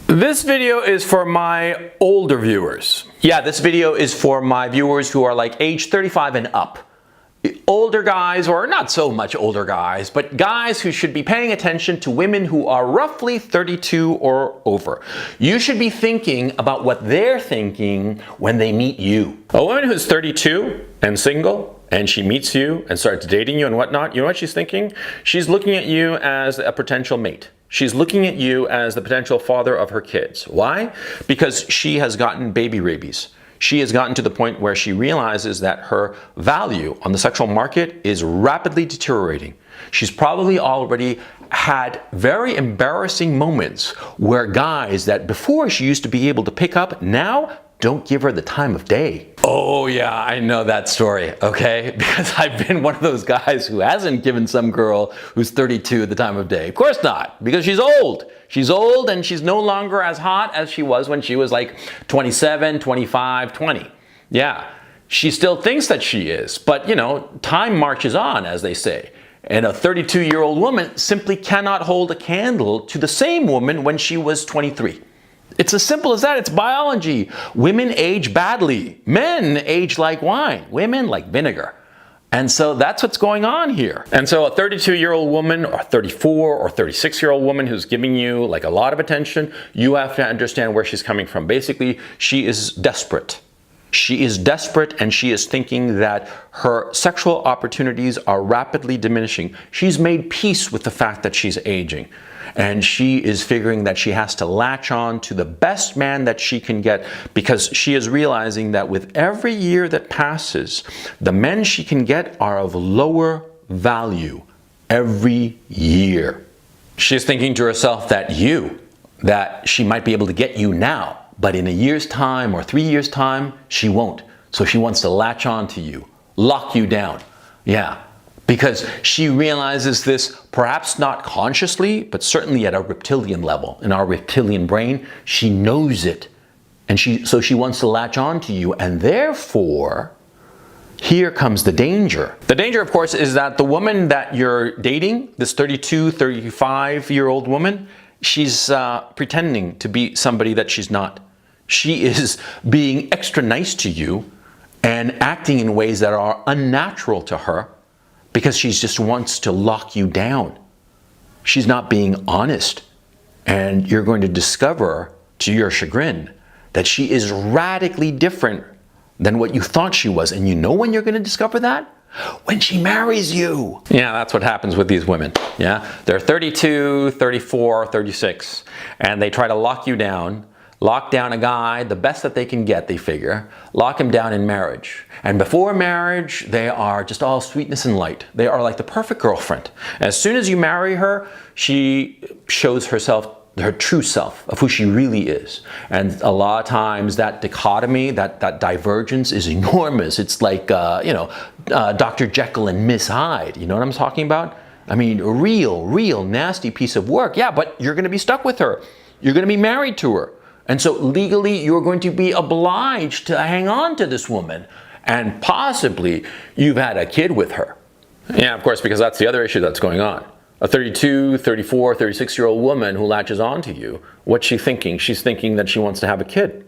This video is for my older viewers. Yeah, this video is for my viewers who are like age 35 and up. Older guys, or not so much older guys, but guys who should be paying attention to women who are roughly 32 or over. You should be thinking about what they're thinking when they meet you. A woman who's 32 and single, and she meets you and starts dating you and whatnot, you know what she's thinking? She's looking at you as a potential mate. She's looking at you as the potential father of her kids. Why? Because she has gotten baby rabies. She has gotten to the point where she realizes that her value on the sexual market is rapidly deteriorating. She's probably already had very embarrassing moments where guys that before she used to be able to pick up now don't give her the time of day. Oh yeah, I know that story, okay? Because I've been one of those guys who hasn't given some girl who's 32 the time of day. Of course not, because she's old. She's old and she's no longer as hot as she was when she was like 27, 25, 20. Yeah, she still thinks that she is, but you know, time marches on, as they say. And a 32-year-old woman simply cannot hold a candle to the same woman when she was 23. It's as simple as that. It's biology. Women age badly. Men age like wine. Women like vinegar. And so that's what's going on here. And so a 32-year-old woman or 34 or 36-year-old woman who's giving you like a lot of attention, you have to understand where she's coming from. Basically, she is desperate. She is desperate and she is thinking that her sexual opportunities are rapidly diminishing. She's made peace with the fact that she's aging. And she is figuring that she has to latch on to the best man that she can get because she is realizing that with every year that passes, the men she can get are of lower value every year. She's thinking to herself that she might be able to get you now, but in a year's time or 3 years' time, she won't. So she wants to latch on to you, lock you down. Yeah. Because she realizes this, perhaps not consciously, but certainly at a reptilian level. In our reptilian brain, she knows it. And so she wants to latch on to you. And therefore, here comes the danger. The danger, of course, is that the woman that you're dating, this 32, 35-year-old woman, she's pretending to be somebody that she's not. She is being extra nice to you and acting in ways that are unnatural to her, because she just wants to lock you down. She's not being honest. And you're going to discover, to your chagrin, that she is radically different than what you thought she was. And you know when you're going to discover that? When she marries you. Yeah, that's what happens with these women. Yeah, they're 32, 34, 36, and they try to lock you down. Lock down a guy, the best that they can get, they figure. Lock him down in marriage. And before marriage, they are just all sweetness and light. They are like the perfect girlfriend. As soon as you marry her, she shows herself, her true self of who she really is. And a lot of times that dichotomy, that divergence is enormous. It's like, Dr. Jekyll and Miss Hyde. You know what I'm talking about? I mean, a real nasty piece of work. Yeah, but you're going to be stuck with her. You're going to be married to her. And so legally, you're going to be obliged to hang on to this woman. And possibly, you've had a kid with her. Yeah, of course, because that's the other issue that's going on. A 32, 34, 36-year-old woman who latches on to you, what's she thinking? She's thinking that she wants to have a kid.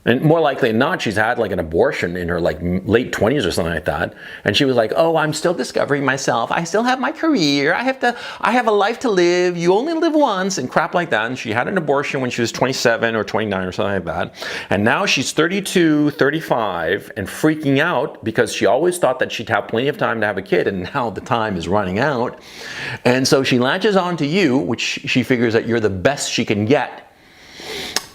And more likely than not, she's had like an abortion in her like late 20s or something like that. And she was like, oh, I'm still discovering myself. I still have my career. I have a life to live. You only live once and crap like that. And she had an abortion when she was 27 or 29 or something like that. And now she's 32, 35 and freaking out because she always thought that she'd have plenty of time to have a kid. And now the time is running out. And so she latches on to you, which she figures that you're the best she can get.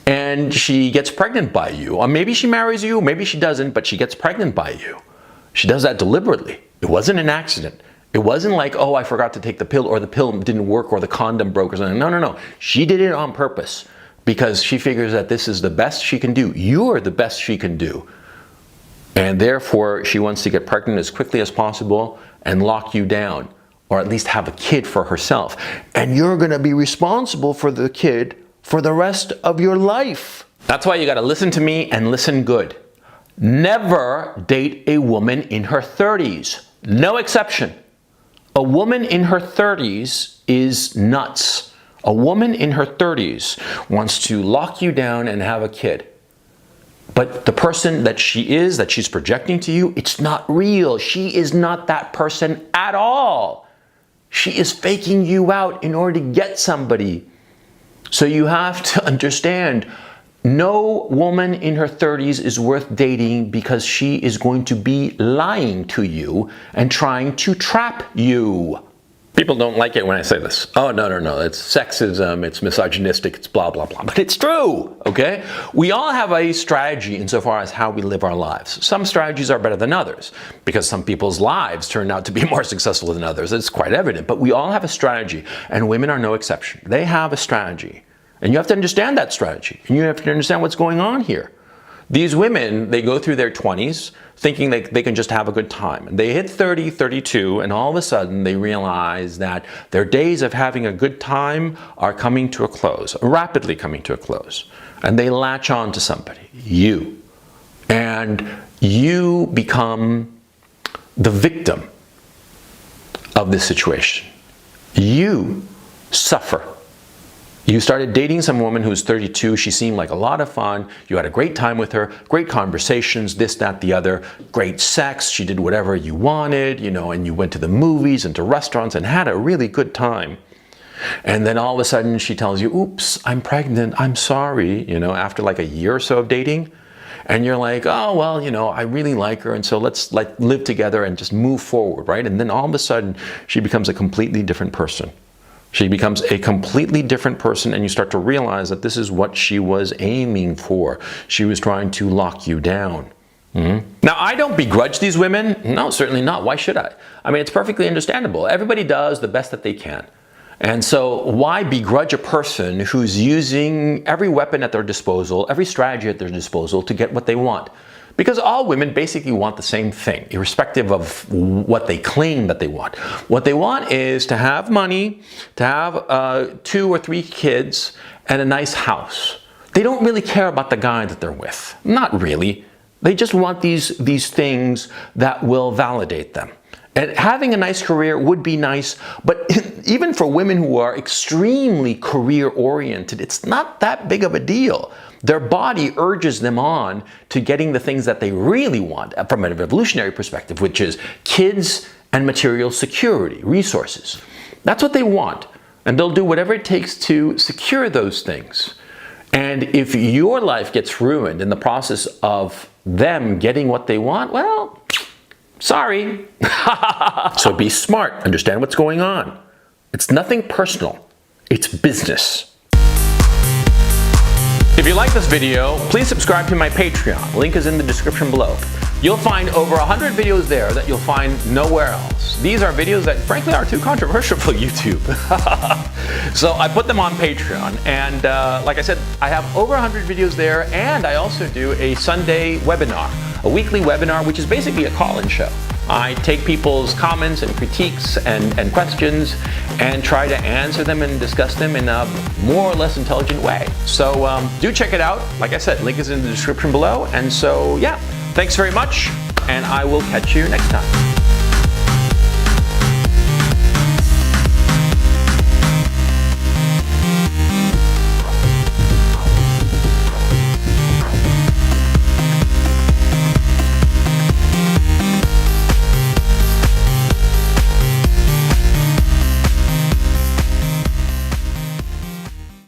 And she gets pregnant by you. Or maybe she marries you, maybe she doesn't, but she gets pregnant by you. She does that deliberately. It wasn't an accident. It wasn't like, oh, I forgot to take the pill, or the pill didn't work, or the condom broke or something. No. She did it on purpose because she figures that this is the best she can do. You're the best she can do. And therefore, she wants to get pregnant as quickly as possible and lock you down, or at least have a kid for herself. And you're going to be responsible for the kid for the rest of your life. That's why you got to listen to me and listen good. Never date a woman in her 30s. No exception. A woman in her 30s is nuts. A woman in her 30s wants to lock you down and have a kid. But the person that she's projecting to you, it's not real. She is not that person at all. She is faking you out in order to get somebody. So you have to understand, no woman in her 30s is worth dating because she is going to be lying to you and trying to trap you. People don't like it when I say this. Oh, no, it's sexism, it's misogynistic, it's blah, blah, blah. But it's true, okay? We all have a strategy insofar as how we live our lives. Some strategies are better than others because some people's lives turn out to be more successful than others. It's quite evident. But we all have a strategy, and women are no exception. They have a strategy. And you have to understand that strategy. And you have to understand what's going on here. These women, they go through their 20s thinking they can just have a good time. And they hit 30, 32, and all of a sudden they realize that their days of having a good time are coming to a close, rapidly coming to a close. And they latch on to somebody, you. And you become the victim of this situation. You suffer. You started dating some woman who's 32. She seemed like a lot of fun. You had a great time with her, great conversations, this, that, the other, great sex. She did whatever you wanted, and you went to the movies and to restaurants and had a really good time. And then all of a sudden she tells you, oops, I'm pregnant, I'm sorry, after like a year or so of dating. And you're like, oh, well, I really like her, and so let's live together and just move forward, right? And then all of a sudden she becomes a completely different person. She becomes a completely different person, and you start to realize that this is what she was aiming for. She was trying to lock you down. Now, I don't begrudge these women. No, certainly not. Why should I? I mean, it's perfectly understandable. Everybody does the best that they can. And so why begrudge a person who's using every weapon at their disposal, every strategy at their disposal to get what they want? Because all women basically want the same thing, irrespective of what they claim that they want. What they want is to have money, to have 2 or 3 kids, and a nice house. They don't really care about the guy that they're with. Not really. They just want these things that will validate them. And having a nice career would be nice, but even for women who are extremely career-oriented, it's not that big of a deal. Their body urges them on to getting the things that they really want from an evolutionary perspective, which is kids and material security, resources. That's what they want. And they'll do whatever it takes to secure those things. And if your life gets ruined in the process of them getting what they want, well, sorry. So be smart. Understand what's going on. It's nothing personal. It's business. If you like this video, please subscribe to my Patreon. Link is in the description below. You'll find over 100 videos there that you'll find nowhere else. These are videos that frankly are too controversial for YouTube. So I put them on Patreon, and like I said, I have over 100 videos there, and I also do a Sunday webinar, a weekly webinar, which is basically a call-in show. I take people's comments and critiques and questions and try to answer them and discuss them in a more or less intelligent way. So do check it out. Like I said, link is in the description below. And so, yeah, thanks very much, and I will catch you next time.